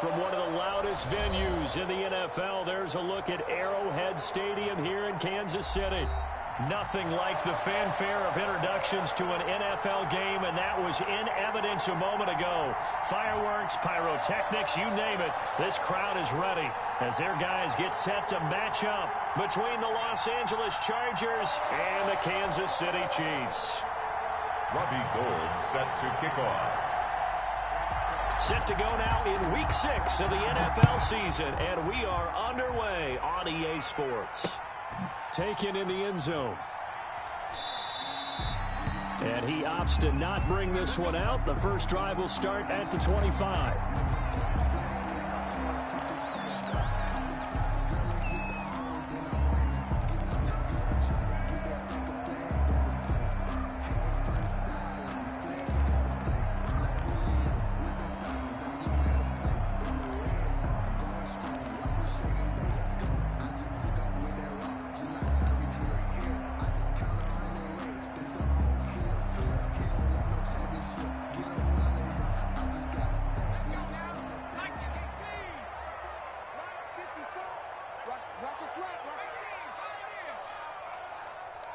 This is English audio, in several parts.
from one of the loudest venues in the NFL. There's a look at Arrowhead Stadium here in Kansas City. Nothing like the fanfare of introductions to an NFL game, and that was in evidence a moment ago. Fireworks, pyrotechnics, you name it. This crowd is ready as their guys get set to match up between the Los Angeles Chargers and the Kansas City Chiefs. Robbie Gould set to kick off. Set to go now in Week 6 of the NFL season, and we are underway on EA Sports. Taken in the end zone. And he opts to not bring this one out. The first drive will start at the 25.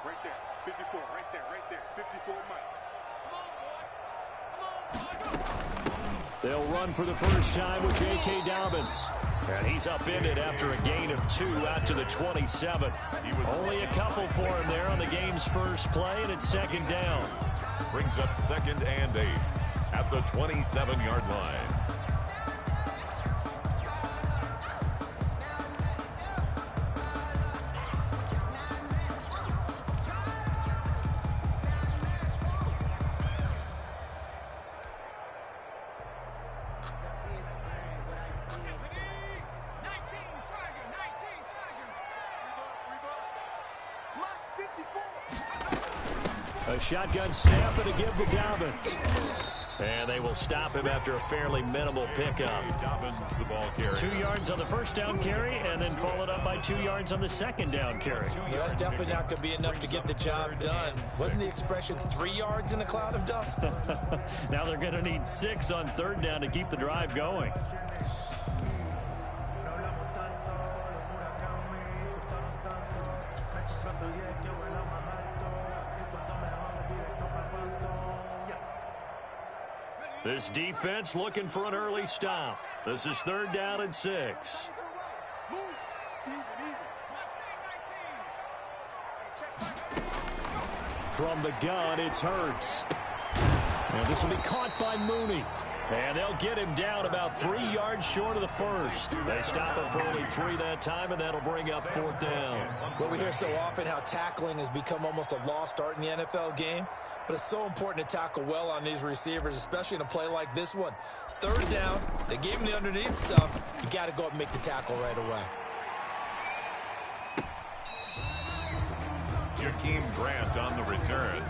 Right there, 54, right there, 54, Mike. They'll run for the first time with J.K. Dobbins. And he's upended after a gain of 2 out to the 27. Only a couple for him there on the game's first play, and it's second down. Brings up 2nd and 8 at the 27-yard line. A shotgun snap and a give to Dobbins. And they will stop him after a fairly minimal pickup. Dobbins, the ball carrier. 2 yards on the first down carry, and then followed up by 2 yards on the second down carry. Yeah, that's definitely not going to be enough to get the job done. Wasn't the expression 3 yards in a cloud of dust? Now they're going to need 6 on third down to keep the drive going. This defense looking for an early stop. This is 3rd down and 6. From the gun, it's Hurts. And this will be caught by Mooney. And they'll get him down about 3 yards short of the first. They stop him for only 3 that time, and that'll bring up 4th down. Well, we hear so often how tackling has become almost a lost art in the NFL game. But it's so important to tackle well on these receivers, especially in a play like this one. 3rd down, they gave him the underneath stuff. You got to go up and make the tackle right away. Jakeem Grant on the return.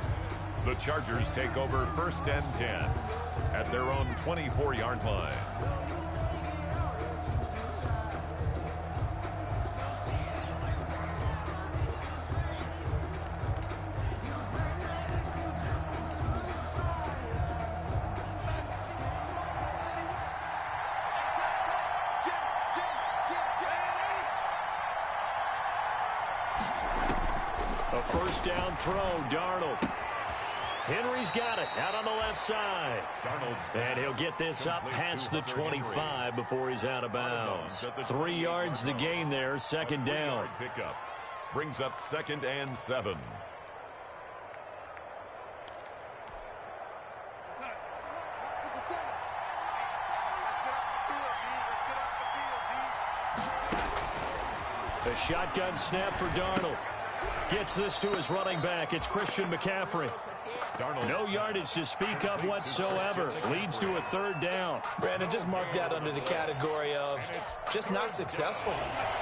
The Chargers take over 1st and 10 at their own 24-yard line. A first down throw, Darnold. Henry's got it out on the left side. And he'll get this up past the 25 before he's out of bounds. 3 yards the gain there, 2nd down. Pickup brings up 2nd and 7. A shotgun snap for Darnold. Gets this to his running back. It's Christian McCaffrey. No yardage to speak of whatsoever. Leads to a 3rd down. Brandon, just mark that under the category of just not successful.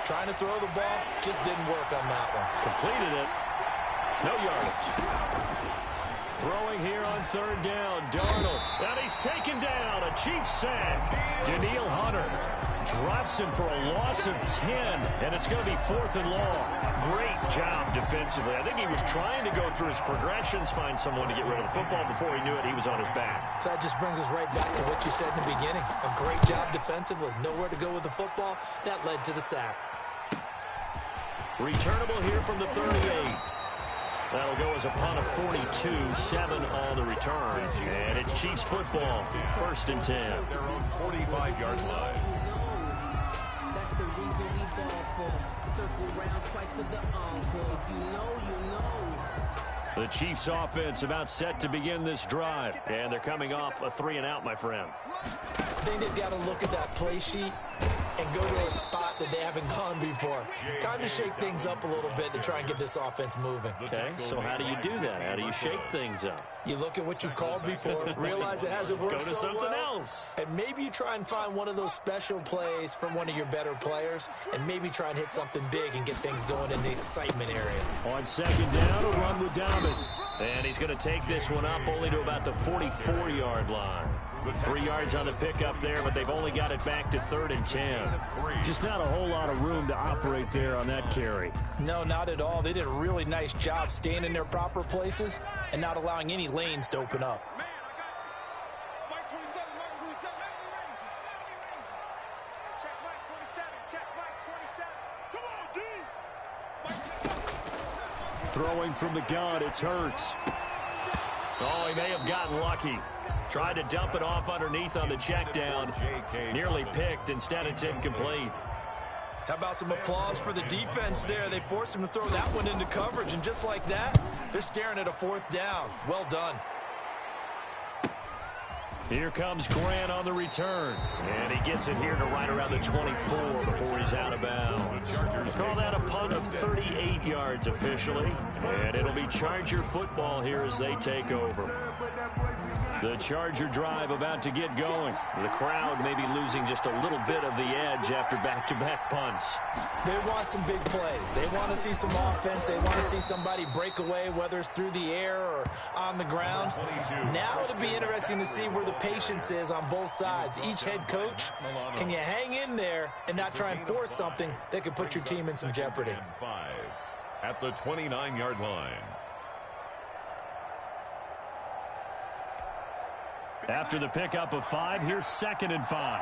Trying to throw the ball, just didn't work on that one. Completed it. No yardage. Throwing here on 3rd down. Darnold. And he's taken down. A Chiefs sack. Danielle Hunter drops him for a loss of 10, and it's going to be 4th and long. Great job defensively. I think he was trying to go through his progressions, find someone to get rid of the football. Before he knew it, he was on his back. So that just brings us right back to what you said in the beginning. A great job defensively. Nowhere to go with the football. That led to the sack. Returnable here from the 38. That'll go as a punt of 42, 7 on the return. And it's Chiefs football, 1st and 10. Their own 45-yard line. That's the reason we ball for. Circle round twice for the encore. If you know, you know. The Chiefs offense about set to begin this drive. And they're coming off a 3-and-out, my friend. I think they've got to look at that play sheet and go to a spot that they haven't gone before. Time to shake things up a little bit to try and get this offense moving. Okay, so how do you do that? How do you shake things up? You look at what you've called before, realize it hasn't worked Go to so something well, else. and maybe you try and find one of those special plays from one of your better players, and maybe try and hit something big and get things going in the excitement area. On 2nd down, a run with Dobbins. And he's going to take this one up only to about the 44-yard line. 3 yards on the pickup there, but they've only got it back to 3rd and 10. Just not a whole lot of room to operate there on that carry. No, not at all. They did a really nice job staying in their proper places and not allowing any lanes to open up. Man, I got you. Mike 27, Mike 27. Check Mike 27. Check Mike 27. Come on, D. Throwing from the gun, it's Hurts. Oh, he may have gotten lucky. Tried to dump it off underneath on the check down. Nearly picked. Instead, it's incomplete. How about some applause for the defense there? They forced him to throw that one into coverage, and just like that, they're staring at a 4th down. Well done. Here comes Grant on the return. And he gets it here to right around the 24 before he's out of bounds. Call that a punt of 38 yards officially. And it'll be Charger football here as they take over. The Charger drive about to get going. The crowd may be losing just a little bit of the edge after back-to-back punts. They want some big plays. They want to see some offense. They want to see somebody break away, whether it's through the air or on the ground. Now it'll be interesting to see where the patience is on both sides. Each head coach, can you hang in there and not try and force something that could put your team in some jeopardy? At the 29-yard line. After the pickup of 5, here's 2nd and 5.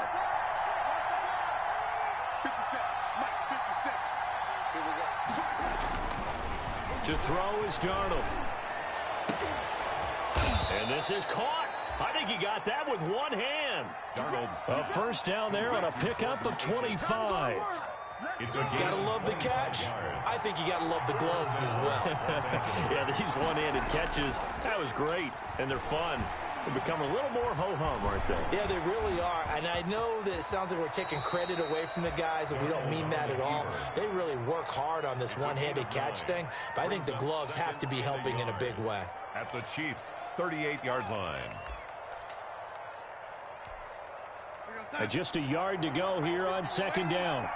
57, Mike 57. Here we go. To throw is Darnold. And this is caught. I think he got that with one hand. Darnold's A 1st down there on a pickup of 25. Gotta love the catch. I think you gotta love the gloves as well. Yeah, these one-handed catches, that was great, and they're fun. They become a little more ho-hum, aren't they? Yeah, they really are. And I know that it sounds like we're taking credit away from the guys, and we don't mean that at all. They really work hard on this one-handed catch thing, but I think the gloves have to be helping in a big way. at the Chiefs' 38-yard line. Just a yard to go here on 2nd down.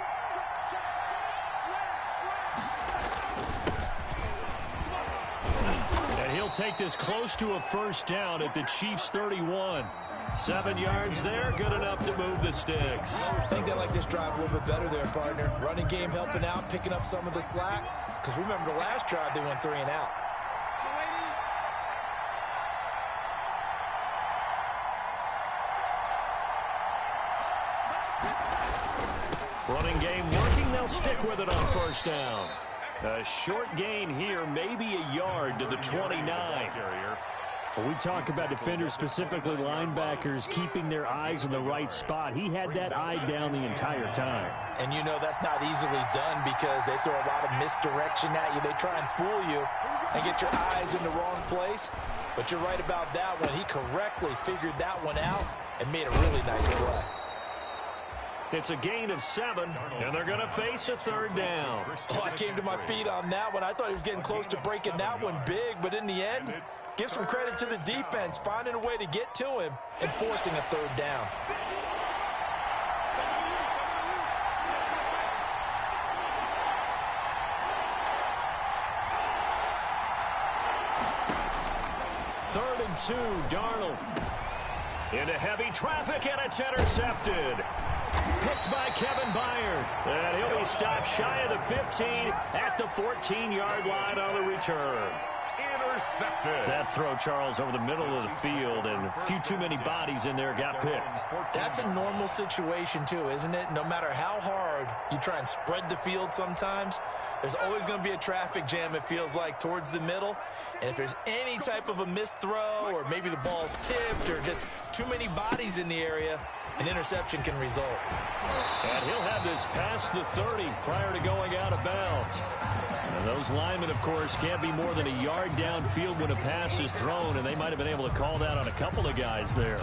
And he'll take this close to a 1st down at the Chiefs' 31. 7 yards there, good enough to move the sticks. I think they like this drive a little bit better there, partner. Running game helping out, picking up some of the slack. Because remember the last drive, they went 3 and out. Running game working, they'll stick with it on 1st down. A short gain here, maybe a yard to the 29. When we talk about defenders, specifically linebackers, keeping their eyes in the right spot, he had that eye down the entire time. And you know that's not easily done because they throw a lot of misdirection at you. They try and fool you and get your eyes in the wrong place. But you're right about that one. He correctly figured that one out and made a really nice play. It's a gain of 7, and they're going to face a 3rd down. Oh, I came to my feet on that one. I thought he was getting close to breaking that one big, but in the end, give some credit to the defense, finding a way to get to him and forcing a 3rd down. Third and 2, Darnold. Into heavy traffic, and it's intercepted. Picked by Kevin Byard. And he'll be stopped shy of the 15 at the 14-yard line on the return. Intercepted. That throw, Charles, over the middle of the field, and a few too many bodies in there got picked. That's a normal situation, too, isn't it? No matter how hard you try and spread the field sometimes, there's always going to be a traffic jam, it feels like, towards the middle. And if there's any type of a missed throw, or maybe the ball's tipped, or just too many bodies in the area, an interception can result. And he'll have this past the 30 prior to going out of bounds. And those linemen, of course, can't be more than a yard downfield when a pass is thrown, and they might have been able to call that on a couple of guys there.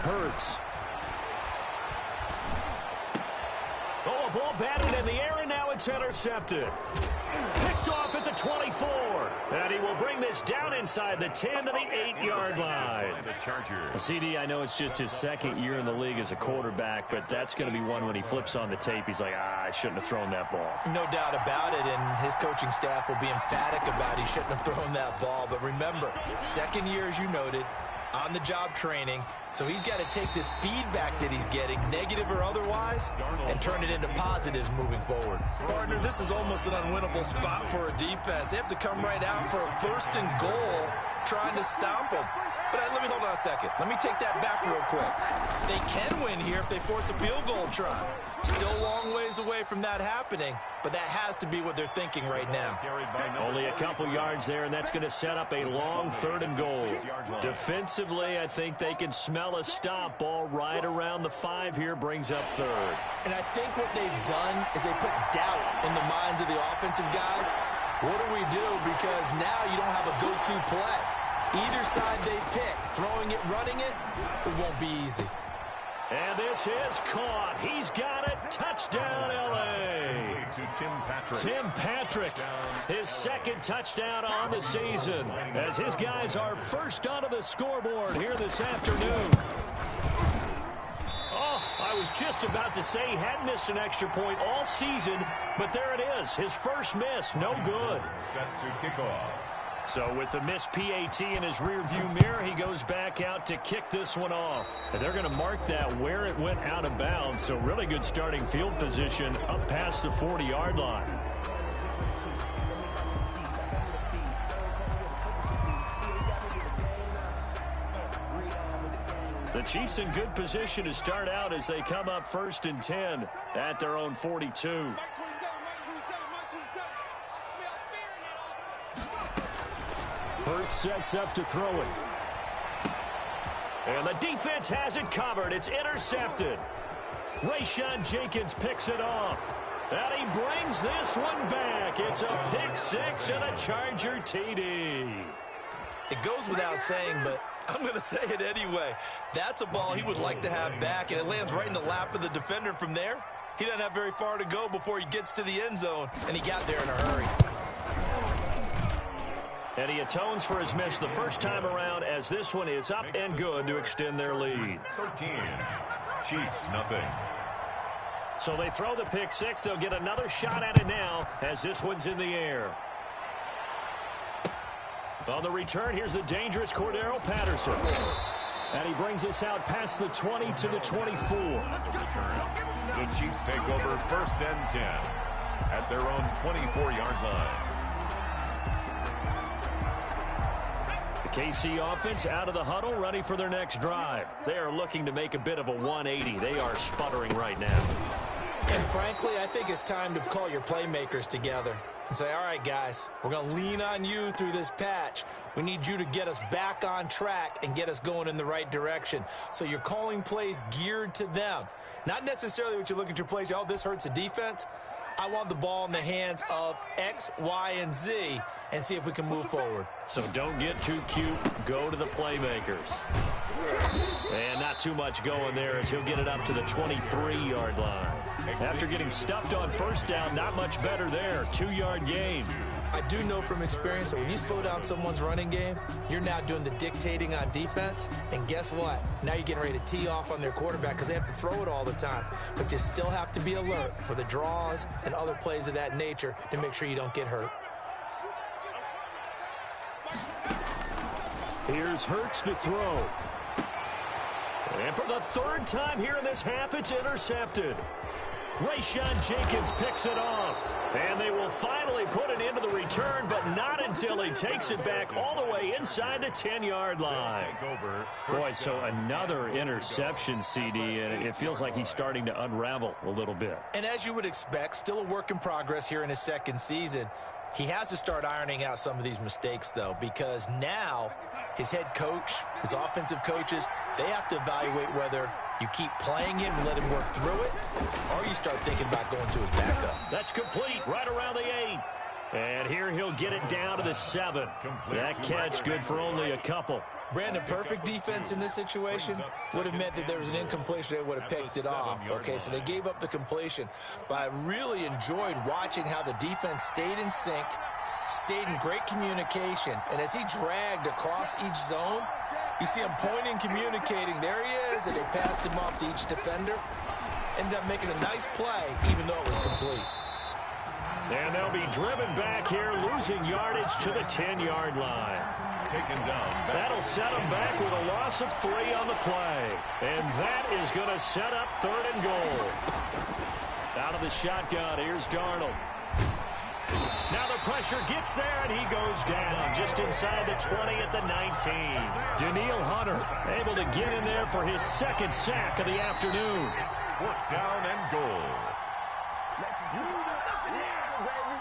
Hurts. Oh, a ball batted in the air, and now it's intercepted. Picked off at the 24. And he will bring this down inside the 10 to the 8-yard line. CD, I know it's just his second year in the league as a quarterback, but that's going to be one when he flips on the tape. He's like, I shouldn't have thrown that ball. No doubt about it, and his coaching staff will be emphatic about he shouldn't have thrown that ball. But remember, second year, as you noted, on-the-job training. So he's got to take this feedback that he's getting, negative or otherwise, and turn it into positives moving forward. Partner, this is almost an unwinnable spot for a defense. They have to come right out for a 1st and goal trying to stop them. But let me hold on a second. Let me take that back real quick. They can win here if they force a field goal try. Still a long ways away from that happening, but that has to be what they're thinking right now. Only a couple yards there, and that's going to set up a long 3rd and goal. Defensively, I think they can smell a stop. Ball right around the 5 here, brings up 3rd. And I think what they've done is they put doubt in the minds of the offensive guys. What do we do? Because now you don't have a go-to play. Either side they pick, throwing it, running it, it won't be easy. And this is caught. He's got it. Touchdown, L.A. To Tim Patrick. Tim Patrick, his 2nd touchdown on the season, as his guys are first onto the scoreboard here this afternoon. Oh, I was just about to say he hadn't missed an extra point all season, but there it is. His first miss, no good. Set to kick off. So with the missed PAT in his rearview mirror, he goes back out to kick this one off. And they're going to mark that where it went out of bounds. So really good starting field position up past the 40-yard line. The Chiefs in good position to start out as they come up 1st and 10 at their own 42. Hurts sets up to throw it. And the defense has it covered. It's intercepted. Rayshawn Jenkins picks it off. And he brings this one back. It's a pick 6 and a Charger TD. It goes without saying, but I'm going to say it anyway. That's a ball he would like to have back, and it lands right in the lap of the defender from there. He doesn't have very far to go before he gets to the end zone, and he got there in a hurry. And he atones for his miss the first time around, as this one is up and good to extend their lead. 13. Chiefs, nothing. So they throw the pick 6. They'll get another shot at it now as this one's in the air. On the return, here's the dangerous Cordero Patterson. And he brings us out past the 20 to the 24. The Chiefs take over 1st and 10 at their own 24-yard line. The KC offense out of the huddle, ready for their next drive. They are looking to make a bit of a 180. They are sputtering right now. And frankly, I think it's time to call your playmakers together and say, all right, guys, we're going to lean on you through this patch. We need you to get us back on track and get us going in the right direction. So you're calling plays geared to them. Not necessarily what you look at your plays, oh, this hurts the defense. I want the ball in the hands of X, Y, and Z and see if we can move forward. So don't get too cute. Go to the playmakers. And not too much going there as he'll get it up to the 23-yard line. After getting stuffed on 1st down, not much better there. 2-yard gain. I do know from experience that when you slow down someone's running game, you're now doing the dictating on defense. And guess what? Now you're getting ready to tee off on their quarterback because they have to throw it all the time. But you still have to be alert for the draws and other plays of that nature to make sure you don't get hurt. Here's Hurts to throw. And for the third time here in this half, it's intercepted. Rayshawn Jenkins picks it off. And they will finally put it into the return, but not until he takes it back all the way inside the 10-yard line. Boy, so another interception, CD, and it feels like he's starting to unravel a little bit. And as you would expect, still a work in progress here in his second season. He has to start ironing out some of these mistakes, though, because now his head coach, his offensive coaches, they have to evaluate whether you keep playing him and let him work through it, or you start thinking about going to his backup. That's complete right around the 8. And here he'll get it down to the 7. That catch good for only a couple. Brandon, perfect defense in this situation would have meant that there was an incompletion. They would have picked it off. Okay, so they gave up the completion. But I really enjoyed watching how the defense stayed in sync, stayed in great communication. And as he dragged across each zone, you see him pointing, communicating. There he is, and they passed him off to each defender. Ended up making a nice play, even though it was complete. And they'll be driven back here, losing yardage to the 10-yard line. Taken down. That'll set them back with a loss of 3 on the play. And that is going to set up 3rd and goal. Out of the shotgun, here's Darnold. Now the pressure gets there, and he goes down just inside the 20 at the 19. Danielle Hunter able to get in there for his 2nd sack of the afternoon. Fourth down and goal.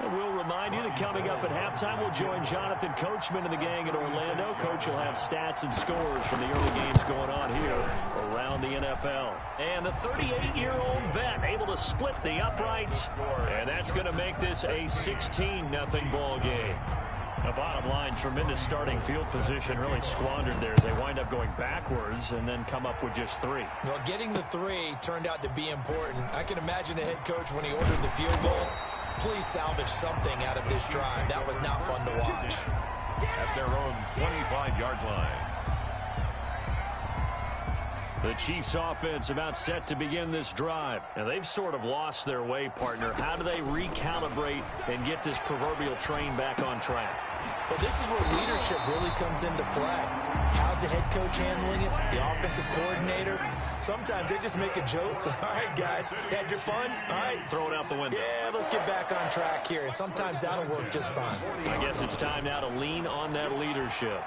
And we'll remind you that coming up at halftime, we'll join Jonathan Coachman and the gang in Orlando. Coach will have stats and scores from the early games going on here around the NFL. And the 38-year-old vet able to split the uprights, and that's going to make this a 16-0 ball game. The bottom line, tremendous starting field position, really squandered there as they wind up going backwards and then come up with just 3. Well, getting the 3 turned out to be important. I can imagine the head coach when he ordered the field goal. Please salvage something out of this drive. That was not fun to watch. At their own 25-yard line. The Chiefs offense about set to begin this drive. And they've sort of lost their way, partner. How do they recalibrate and get this proverbial train back on track? Well, this is where leadership really comes into play. How's the head coach handling it? The offensive coordinator? Sometimes they just make a joke. All right, guys, had your fun? All right. Throw it out the window. Yeah, let's get back on track here. And sometimes that'll work just fine. I guess it's time now to lean on that leadership.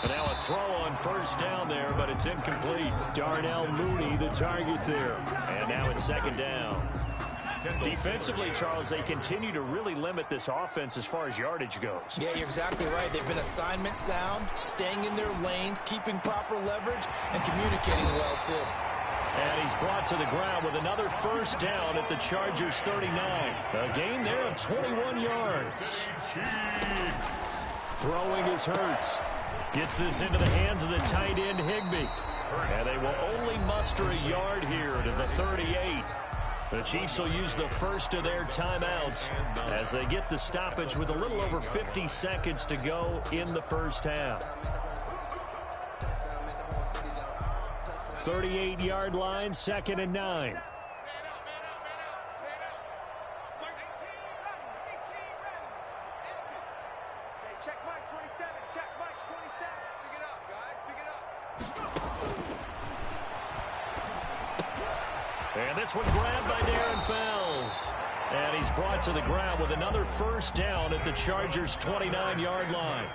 And now a throw on 1st down there, but it's incomplete. Darnell Mooney, the target there. And now it's 2nd down. Defensively, Charles, they continue to really limit this offense as far as yardage goes. Yeah, you're exactly right. They've been assignment sound, staying in their lanes, keeping proper leverage, and communicating well, too. And he's brought to the ground with another 1st down at the Chargers 39. A gain there of 21 yards. Throwing is Hurts. Gets this into the hands of the tight end, Higbee. And they will only muster a yard here to the 38. The Chiefs will use the first of their timeouts as they get the stoppage with a little over 50 seconds to go in the first half. 38-yard line, 2nd and 9. Check Mike 27. Check Mike 27. Pick it up, guys. Pick it up. And this one grabbed by Darren Fells. And he's brought to the ground with another 1st down at the Chargers' 29-yard line.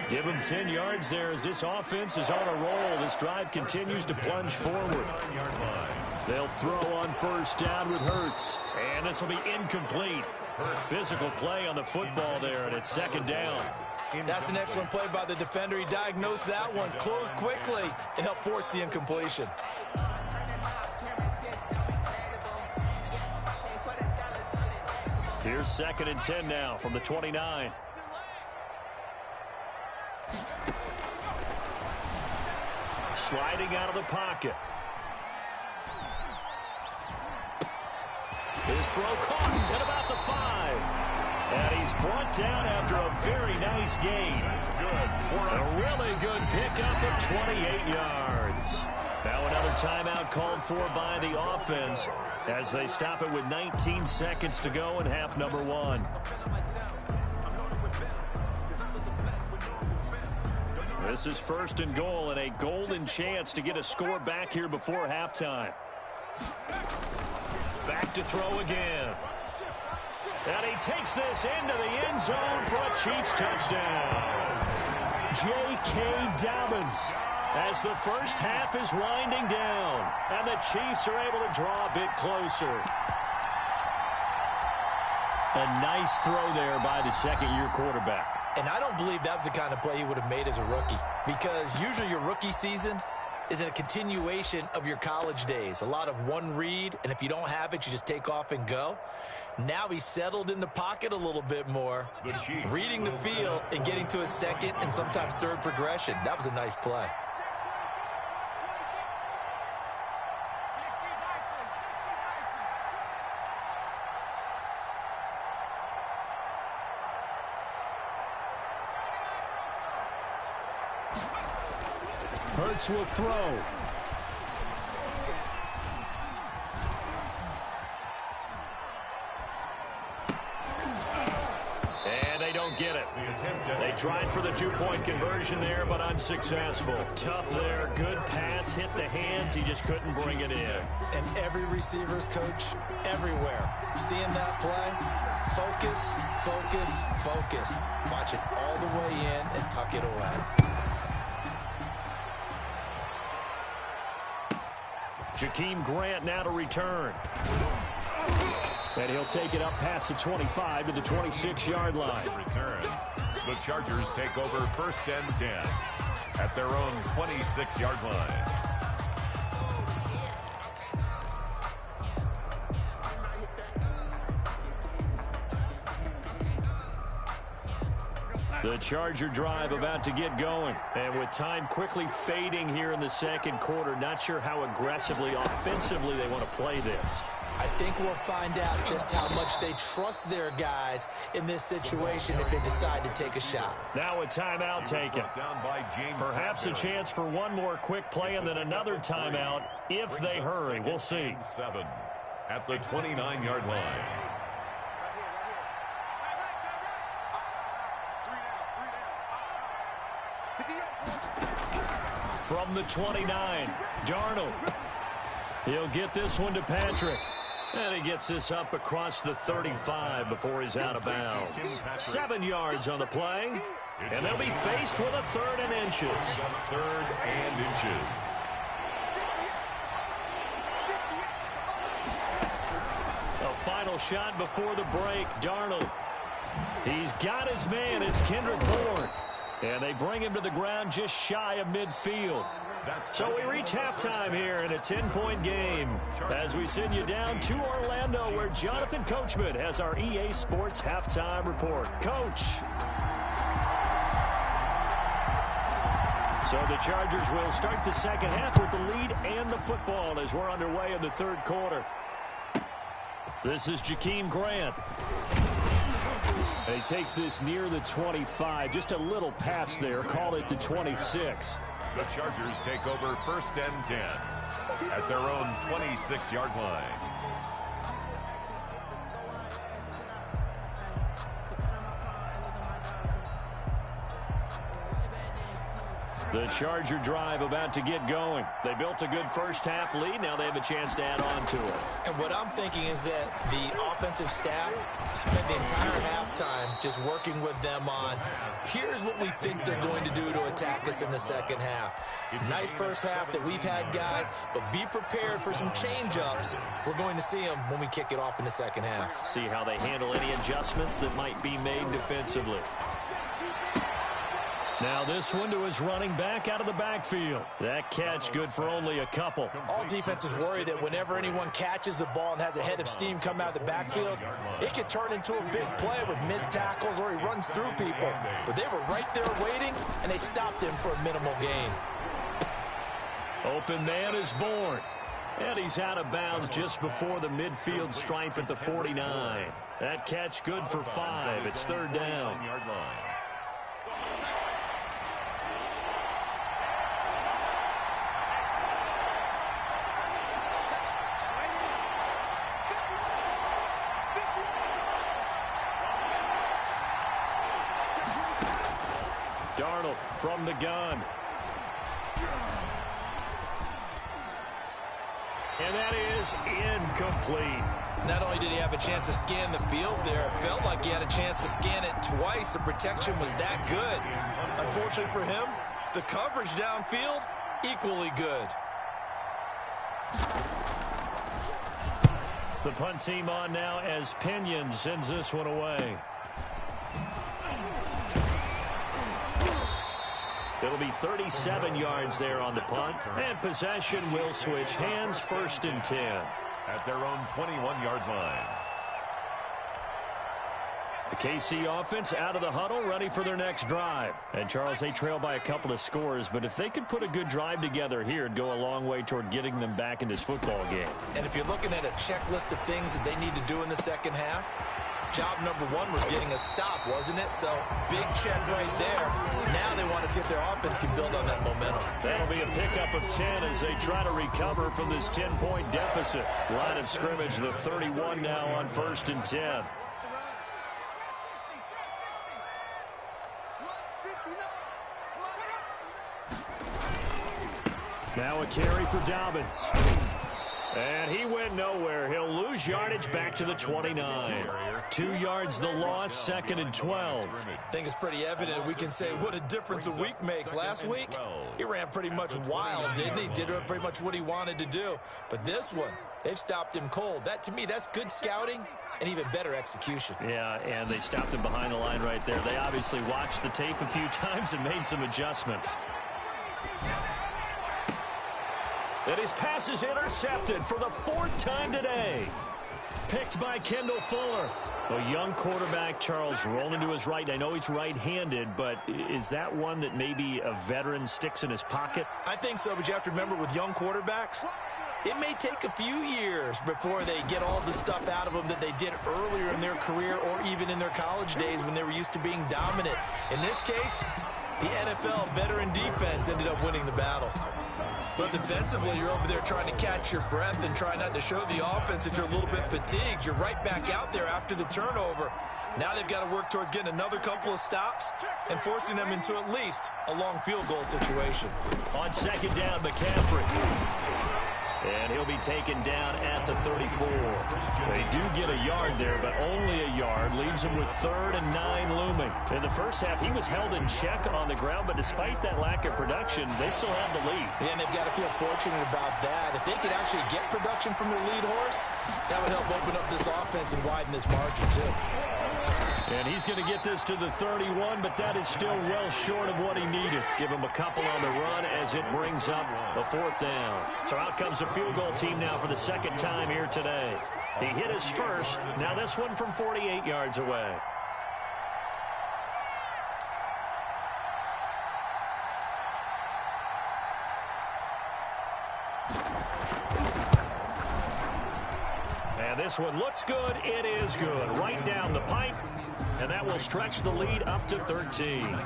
Give him 10 yards there as this offense is on a roll. This drive continues to plunge forward. They'll throw on 1st down with Hurts. And this will be incomplete. Physical play on the football there, and it's 2nd down. That's an excellent play by the defender. He diagnosed that one, closed quickly, and helped force the incompletion. Here's 2nd and 10 now from the 29. Sliding out of the pocket. His throw caught at about the 5. And he's brought down after a very nice gain. A really good pickup of 28 yards. Now another timeout called for by the offense as they stop it with 19 seconds to go in half number 1. This is 1st and goal and a golden chance to get a score back here before halftime. Back to throw again. And he takes this into the end zone for a Chiefs touchdown. J.K. Dobbins as the first half is winding down. And the Chiefs are able to draw a bit closer. A nice throw there by the second-year quarterback. And I don't believe that was the kind of play he would have made as a rookie. Because usually your rookie season is a continuation of your college days. A lot of one read, and if you don't have it, you just take off and go. Now he's settled in the pocket a little bit more, reading the field and getting to a second and sometimes third progression. That was a nice play. Hurts will throw. And they don't get it. They tried for the two-point conversion there, but unsuccessful. Tough there. Good pass. Hit the hands. He just couldn't bring it in. And every receiver's coach everywhere. Seeing that play, focus, focus, focus. Watch it all the way in and tuck it away. Jakeem Grant now to return. And he'll take it up past the 25 to the 26-yard line. Return. The Chargers take over 1st and 10 at their own 26-yard line. The Charger drive about to get going. And with time quickly fading here in the second quarter, not sure how aggressively, offensively they want to play this. I think we'll find out just how much they trust their guys in this situation if they decide to take a shot. Now a timeout taken. Perhaps a chance for one more quick play and then another timeout if they hurry. We'll see. 7 at the 29-yard line. From the 29, Darnold. He'll get this one to Patrick. And he gets this up across the 35 before he's out of bounds. 7 yards on the play. And they'll be faced with a 3rd and inches. 3rd and inches. A final shot before the break. Darnold. He's got his man. It's Kendrick Bourne. And they bring him to the ground just shy of midfield. So we reach halftime here in a 10-point game as we send you down to Orlando where Jonathan Coachman has our EA Sports halftime report. Coach. So the Chargers will start the second half with the lead and the football as we're underway in the third quarter. This is Jakeem Grant. He takes this near the 25. Just a little pass there. Call it the 26. The Chargers take over 1st and 10 at their own 26-yard line. The Charger drive about to get going. They built a good first half lead. Now they have a chance to add on to it. And what I'm thinking is that the offensive staff spent the entire halftime just working with them on, here's what we think they're going to do to attack us in the second half. Nice first half that we've had, guys, but be prepared for some change-ups. We're going to see them when we kick it off in the second half. See how they handle any adjustments that might be made defensively. Now this one to his running back out of the backfield. That catch good for only a couple. All defenses worry that whenever anyone catches the ball and has a head of steam come out of the backfield, it could turn into a big play with missed tackles or he runs through people. But they were right there waiting, and they stopped him for a minimal gain. Open man is Bourne. And he's out of bounds just before the midfield stripe at the 49. That catch good for 5. It's third down. Darnold from the gun. And that is incomplete. Not only did he have a chance to scan the field there, it felt like he had a chance to scan it twice. The protection was that good. Unfortunately for him, the coverage downfield, equally good. The punt team on now as Pinion sends this one away. It'll be 37 yards there on the punt. And possession will switch hands, 1st and 10. At their own 21-yard line. The KC offense out of the huddle, ready for their next drive. And, Charles, they trail by a couple of scores, but if they could put a good drive together here, it'd go a long way toward getting them back in this football game. And if you're looking at a checklist of things that they need to do in the second half, job number 1 was getting a stop, wasn't it? So, big check right there. Now they want to see if their offense can build on that momentum. That'll be a pickup of 10 as they try to recover from this 10-point deficit. Line of scrimmage, the 31 now on 1st and 10. Now a carry for Dobbins. And he went nowhere. He'll lose yardage back to the 29. 2 yards the loss, 2nd and 12. I think it's pretty evident. We can say what a difference a week makes. Last week, he ran pretty much wild, didn't he? Did pretty much what he wanted to do. But this one, they've stopped him cold. That, to me, that's good scouting and even better execution. Yeah, and they stopped him behind the line right there. They obviously watched the tape a few times and made some adjustments. And his pass is intercepted for the 4th time today. Picked by Kendall Fuller. A young quarterback, Charles, rolling to his right. I know he's right-handed, but is that one that maybe a veteran sticks in his pocket? I think so, but you have to remember with young quarterbacks, it may take a few years before they get all the stuff out of them that they did earlier in their career or even in their college days when they were used to being dominant. In this case, the NFL veteran defense ended up winning the battle. But defensively, you're over there trying to catch your breath and try not to show the offense that you're a little bit fatigued. You're right back out there after the turnover. Now they've got to work towards getting another couple of stops and forcing them into at least a long field goal situation. On 2nd down, McCaffrey. And he'll be taken down at the 34. They do get a yard there, but only a yard. Leaves him with 3rd and 9 looming. In the first half, he was held in check on the ground, but despite that lack of production, they still have the lead. Yeah, and they've got to feel fortunate about that. If they could actually get production from their lead horse, that would help open up this offense and widen this margin, too. And he's going to get this to the 31, but that is still well short of what he needed. Give him a couple on the run as it brings up a 4th down. So out comes a field goal team now for the 2nd time here today. He hit his first. Now this one from 48 yards away. And this one looks good. It is good. Right down the pipe. And that will stretch the lead up to 13.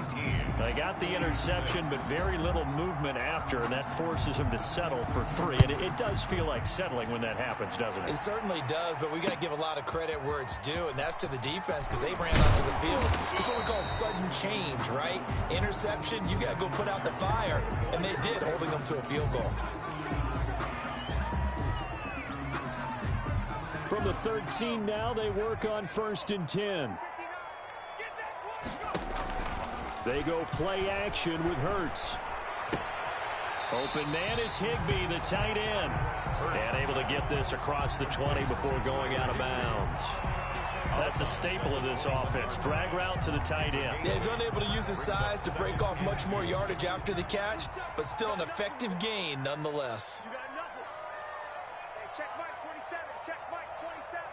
They got the interception, but very little movement after, and that forces him to settle for 3. And it does feel like settling when that happens, doesn't it? It certainly does, but we got to give a lot of credit where it's due, and that's to the defense because they ran onto the field. This is what we call sudden change, right? Interception, you got to go put out the fire, and they did, holding them to a field goal. From the 13 now, they work on 1st and 10. They go play action with Hurts. Open man is Higbee, the tight end. And able to get this across the 20 before going out of bounds. That's a staple of this offense. Drag route to the tight end. Yeah, he's unable to use his size to break off much more yardage after the catch, but still an effective gain nonetheless. You got nothing. Hey, check Mike 27. Check Mike 27.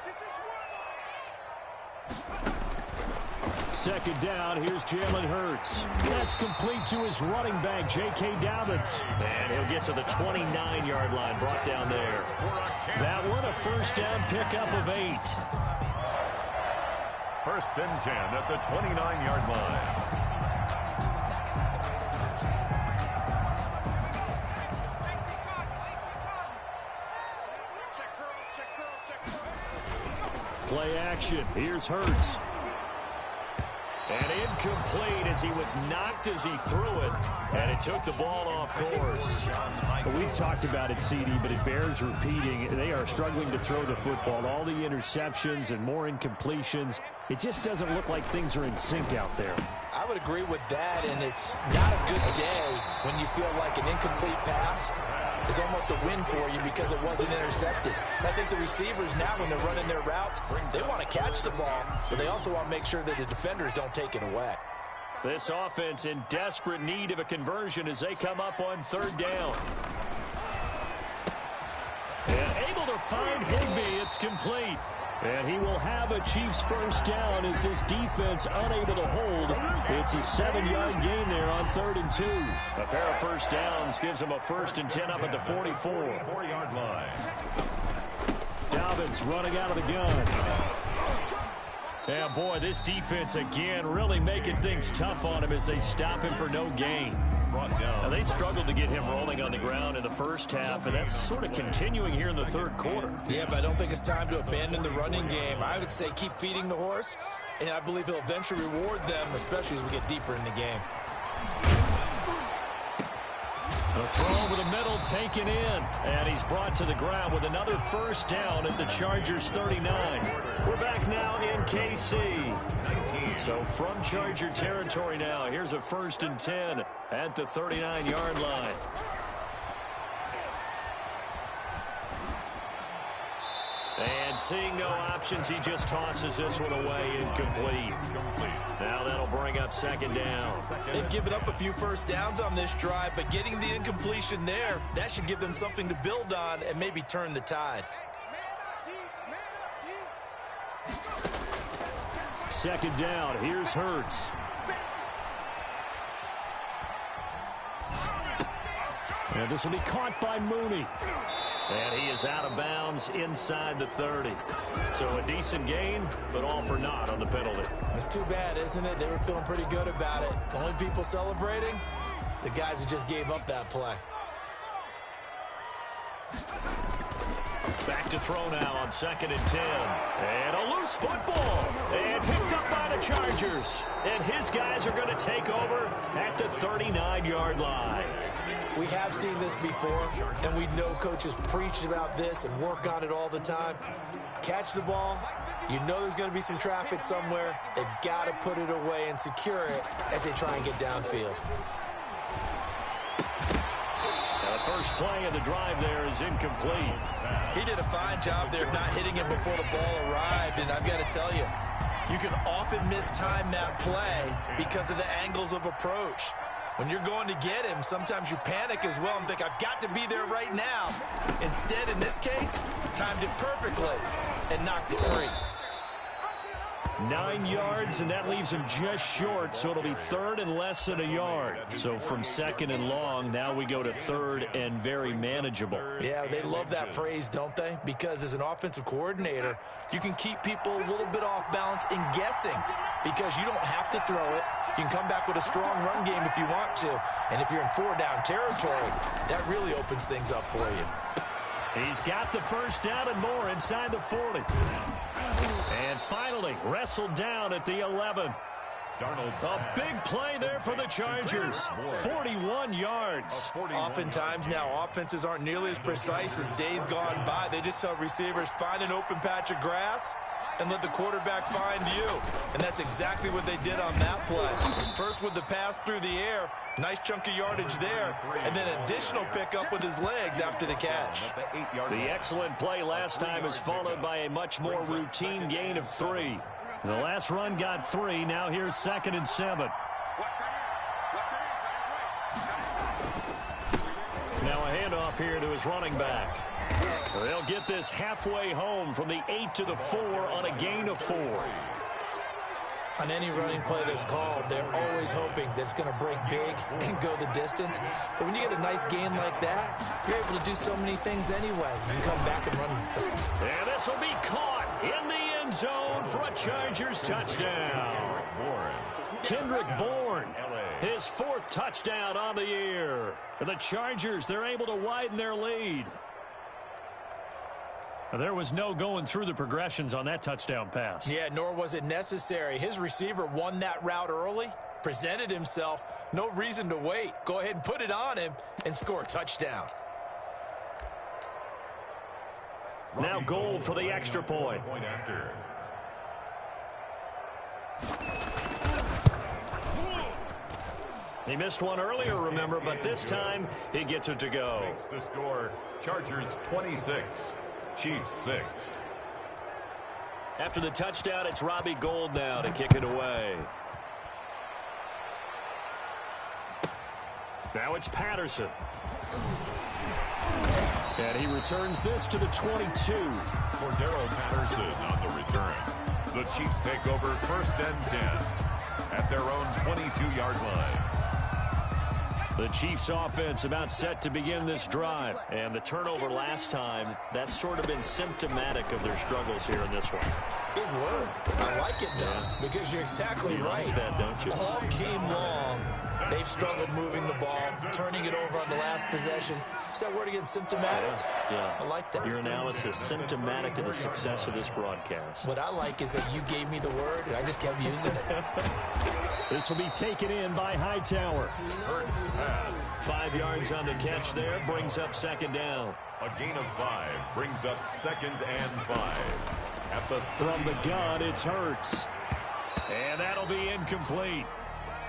Get this one. Second down, here's Jalen Hurts. That's complete to his running back, J.K. Dobbins. And he'll get to the 29-yard line, brought down there. That one a first down pickup of 8. First and 10 at the 29-yard line. Play action. Here's Hurts. And incomplete as he was knocked as he threw it. And it took the ball off course. Well, we've talked about it, CD, but it bears repeating. They are struggling to throw the football. All the interceptions and more incompletions. It just doesn't look like things are in sync out there. I would agree with that, and it's not a good day when you feel like an incomplete pass is almost a win for you because it wasn't intercepted. I think the receivers now, when they're running their routes, they want to catch the ball, but they also want to make sure that the defenders don't take it away. This offense in desperate need of a conversion as they come up on third down. And able to find Higbee. It's complete. And he will have a Chiefs first down as this defense unable to hold. It's a 7-yard gain there on 3rd and 2. A pair of first downs gives him a 1st and 10 up at the 44. 4-yard line. Dobbins running out of the gun. Yeah, boy, this defense again really making things tough on him as they stop him for no gain. Now, they struggled to get him rolling on the ground in the first half, and that's sort of continuing here in the third quarter. Yeah, but I don't think it's time to abandon the running game. I would say keep feeding the horse, and I believe he'll eventually reward them, especially as we get deeper in the game. A throw over the middle taken in, and he's brought to the ground with another first down at the Chargers 39. We're back now in KC. So from Charger territory now, here's a 1st and 10 at the 39-yard line. And seeing no options, he just tosses this one away, incomplete. Now that'll bring up 2nd down. They've given up a few first downs on this drive, but getting the incompletion there, that should give them something to build on and maybe turn the tide. 2nd down. Here's Hurts. And this will be caught by Mooney. And he is out of bounds inside the 30. So a decent gain, but all for naught on the penalty. It's too bad, isn't it? They were feeling pretty good about it. The only people celebrating, the guys who just gave up that play. Back to throw now on 2nd and 10. And a loose football. And picked up by the Chargers. And his guys are going to take over at the 39-yard line. We have seen this before, and we know coaches preach about this and work on it all the time. Catch the ball. You know there's going to be some traffic somewhere. They've got to put it away and secure it as they try and get downfield. The first play of the drive there is incomplete. He did a fine job there of not hitting him before the ball arrived, and I've got to tell you, you can often mistime that play because of the angles of approach. When you're going to get him, sometimes you panic as well and think, I've got to be there right now. Instead, in this case, timed it perfectly and knocked it free. 9 yards, and that leaves him just short, so it'll be 3rd and less than a yard. So from 2nd and long, now we go to 3rd and very manageable. Yeah, they love that phrase, don't they? Because as an offensive coordinator, you can keep people a little bit off balance and guessing because you don't have to throw it. You can come back with a strong run game if you want to. And if you're in 4-down territory, that really opens things up for you. He's got the first down and more inside the 40. And finally, wrestled down at the 11. A big play there for the Chargers. 41 yards. Oftentimes now, offenses aren't nearly as precise as days gone by. They just tell receivers, find an open patch of grass and let the quarterback find you. And that's exactly what they did on that play. First with the pass through the air, nice chunk of yardage there, and then additional pickup with his legs after the catch. The excellent play last time is followed by a much more routine gain of 3. The last run got 3. Now here's 2nd and 7. Now a handoff here to his running back. They'll get this halfway home from the 8 to the 4 on a gain of 4. On any running play that's called, they're always hoping that it's going to break big and go the distance. But when you get a nice gain like that, you're able to do so many things anyway. You can come back and run. And this will be caught in the end zone for a Chargers touchdown. Kendrick Bourne, his 4th touchdown on the year. And the Chargers, they're able to widen their lead. There was no going through the progressions on that touchdown pass. Yeah, nor was it necessary. His receiver won that route early, presented himself, no reason to wait. Go ahead and put it on him and score a touchdown. Now Gold for the extra point. He missed one earlier, remember, but this time he gets it to go. Makes the score, Chargers 26. Chiefs 6. After the touchdown, it's Robbie Gould now to kick it away. Now it's Patterson. And he returns this to the 22. Cordero Patterson on the return. The Chiefs take over 1st and 10 at their own 22-yard line. The Chiefs offense about set to begin this drive. And the turnover last time, that's sort of been symptomatic of their struggles here in this one. Big word. I like it, though, because you're exactly right. Like that, don't you? All game long, they've struggled moving the ball, turning it over on the last possession. Is that word again, symptomatic? Yeah. I like that. Your analysis, symptomatic of the success of this broadcast. What I like is that you gave me the word, and I just kept using it. This will be taken in by Hightower. Hurts pass. 5 yards on the catch there, brings up 2nd down. A gain of 5 brings up 2nd and 5. At the From the gun, it's Hurts. And that'll be incomplete.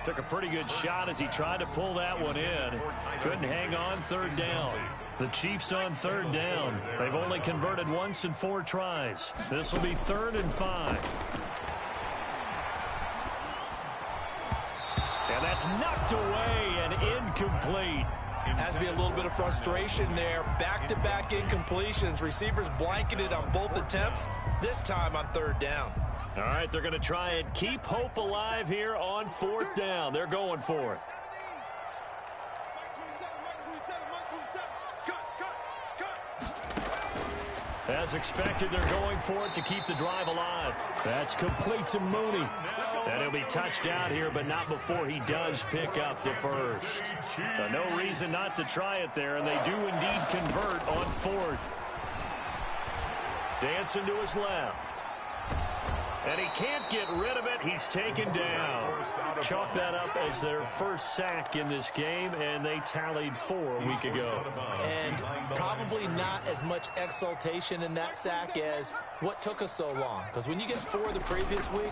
Took a pretty good shot as he tried to pull that one in. Couldn't hang on 3rd down. The Chiefs on 3rd down. They've only converted once in 4 tries. This will be 3rd and 5. And that's knocked away and incomplete. Has to be a little bit of frustration there. Back-to-back incompletions. Receivers blanketed on both attempts, this time on 3rd down. All right, they're going to try and keep hope alive here on 4th down. They're going for it. As expected, they're going for it to keep the drive alive. That's complete to Mooney. And he'll be touched out here, but not before he does pick up the 1st. No reason not to try it there, and they do indeed convert on 4th. Dancing to his left. And he can't get rid of it. He's taken down. Chalk that up as their 1st sack in this game, and they tallied 4 a week ago. And probably not as much exultation in that sack as what took us so long. Because when you get 4 the previous week,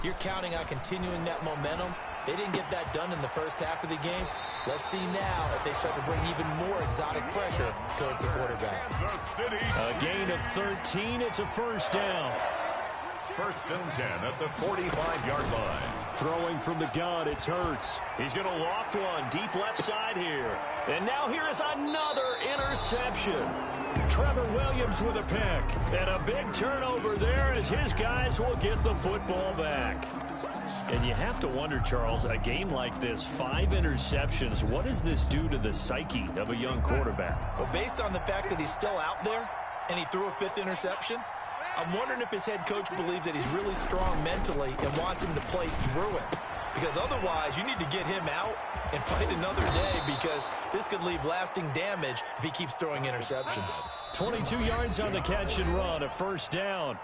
you're counting on continuing that momentum. They didn't get that done in the first half of the game. Let's see now if they start to bring even more exotic pressure towards the quarterback. A gain of 13. It's a 1st down. 1st and 10 at the 45-yard line. Throwing from the gun, it's Hurts. He's going to loft one deep left side here. And now here is another interception. Trevor Williams with a pick. And a big turnover there as his guys will get the football back. And you have to wonder, Charles, a game like this, 5 interceptions, what does this do to the psyche of a young quarterback? Well, based on the fact that he's still out there and he threw a 5th interception, I'm wondering if his head coach believes that he's really strong mentally and wants him to play through it. Because otherwise, you need to get him out and fight another day, because this could leave lasting damage if he keeps throwing interceptions. 22 yards on the catch and run, a 1st down.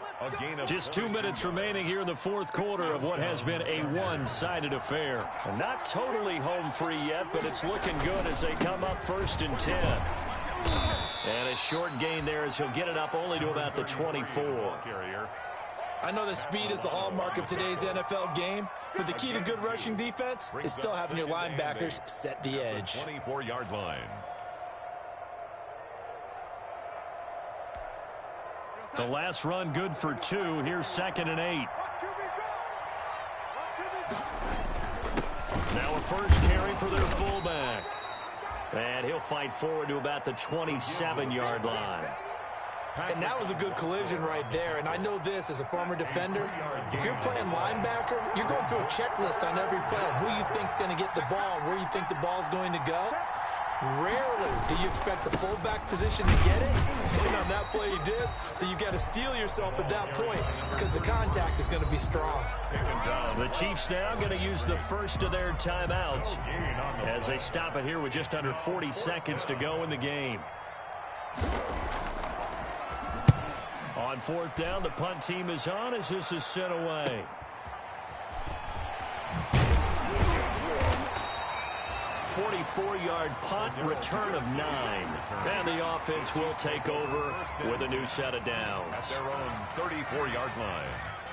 Just 2 minutes remaining here in the 4th quarter of what has been a one-sided affair. And not totally home free yet, but it's looking good as they come up 1st and 10. And a short gain there as he'll get it up only to about the 24. I know that speed is the hallmark of today's NFL game, but the key to good rushing defense is still having your linebackers set the edge. 24-yard line. The last run good for 2. Here's 2nd and 8. Now a 1st carry for their fullback. And he'll fight forward to about the 27-yard line. And that was a good collision right there. And I know this as a former defender. If you're playing linebacker, you're going through a checklist on every play on who you think's going to get the ball and where you think the ball's going to go. Rarely do you expect the fullback position to get it. And on that play he did. So you've got to steel yourself at that point because the contact is going to be strong. The Chiefs now going to use the first of their timeouts as they stop it here with just under 40 seconds to go in the game. On fourth down, the punt team is on as this is sent away. A 44-yard punt, return of 9. And the offense will take over with a new set of downs. At their own 34-yard line.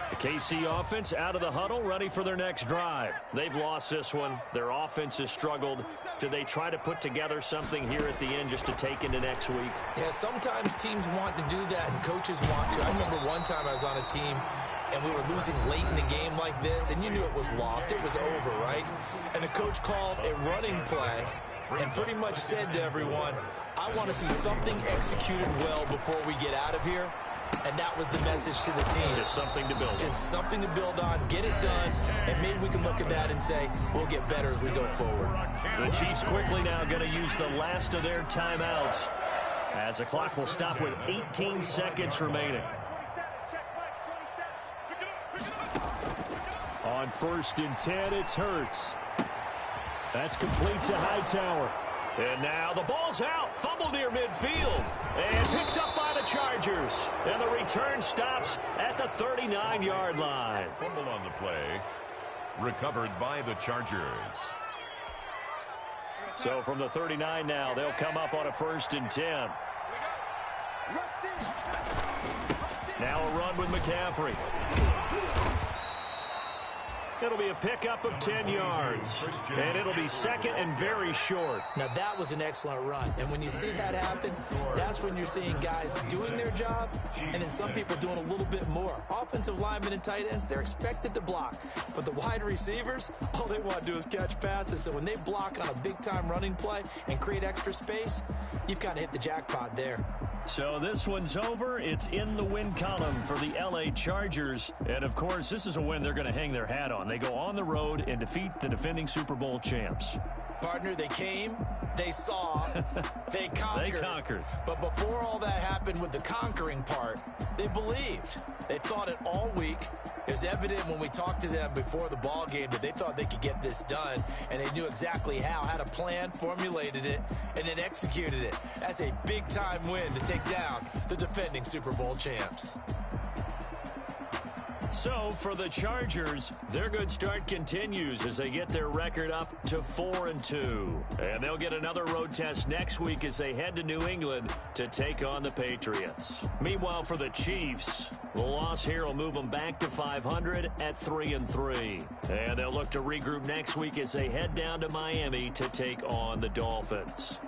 The KC offense out of the huddle, ready for their next drive. They've lost this one. Their offense has struggled. Do they try to put together something here at the end just to take into next week? Yeah, sometimes teams want to do that and coaches want to. I remember one time I was on a team and we were losing late in the game like this, and you knew it was lost. It was over, right? And the coach called a running play and pretty much said to everyone, I want to see something executed well before we get out of here. And that was the message to the team. Just something to build on. Just something to build on, get it done, and maybe we can look at that and say, we'll get better as we go forward. The Chiefs quickly now going to use the last of their timeouts as the clock will stop with 18 seconds remaining. On 1st and 10, it's Hurts. That's complete to Hightower. And now the ball's out. Fumble near midfield. And picked up by the Chargers. And the return stops at the 39-yard line. Fumble on the play. Recovered by the Chargers. So from the 39 now, they'll come up on a 1st and 10. Now a run with McCaffrey. It'll be a pickup of 10 yards. And it'll be second and very short. Now, that was an excellent run. And when you see that happen, that's when you're seeing guys doing their job and then some people doing a little bit more. Offensive linemen and tight ends, they're expected to block. But the wide receivers, all they want to do is catch passes. So when they block on a big-time running play and create extra space, you've kind of hit the jackpot there. So this one's over. It's in the win column for the LA Chargers. And, of course, this is a win they're going to hang their hat on. They go on the road and defeat the defending Super Bowl champs. Partner, they came, they saw, they conquered. They conquered. But before all that happened with the conquering part, they believed. They thought it all week. It was evident when we talked to them before the ball game that they thought they could get this done, and they knew exactly how, had a plan, formulated it, and then executed it. That's a big-time win to take down the defending Super Bowl champs. So for the Chargers, their good start continues as they get their record up to 4-2. And they'll get another road test next week as they head to New England to take on the Patriots. Meanwhile, for the Chiefs, the loss here will move them back to 500 at 3-3. And they'll look to regroup next week as they head down to Miami to take on the Dolphins.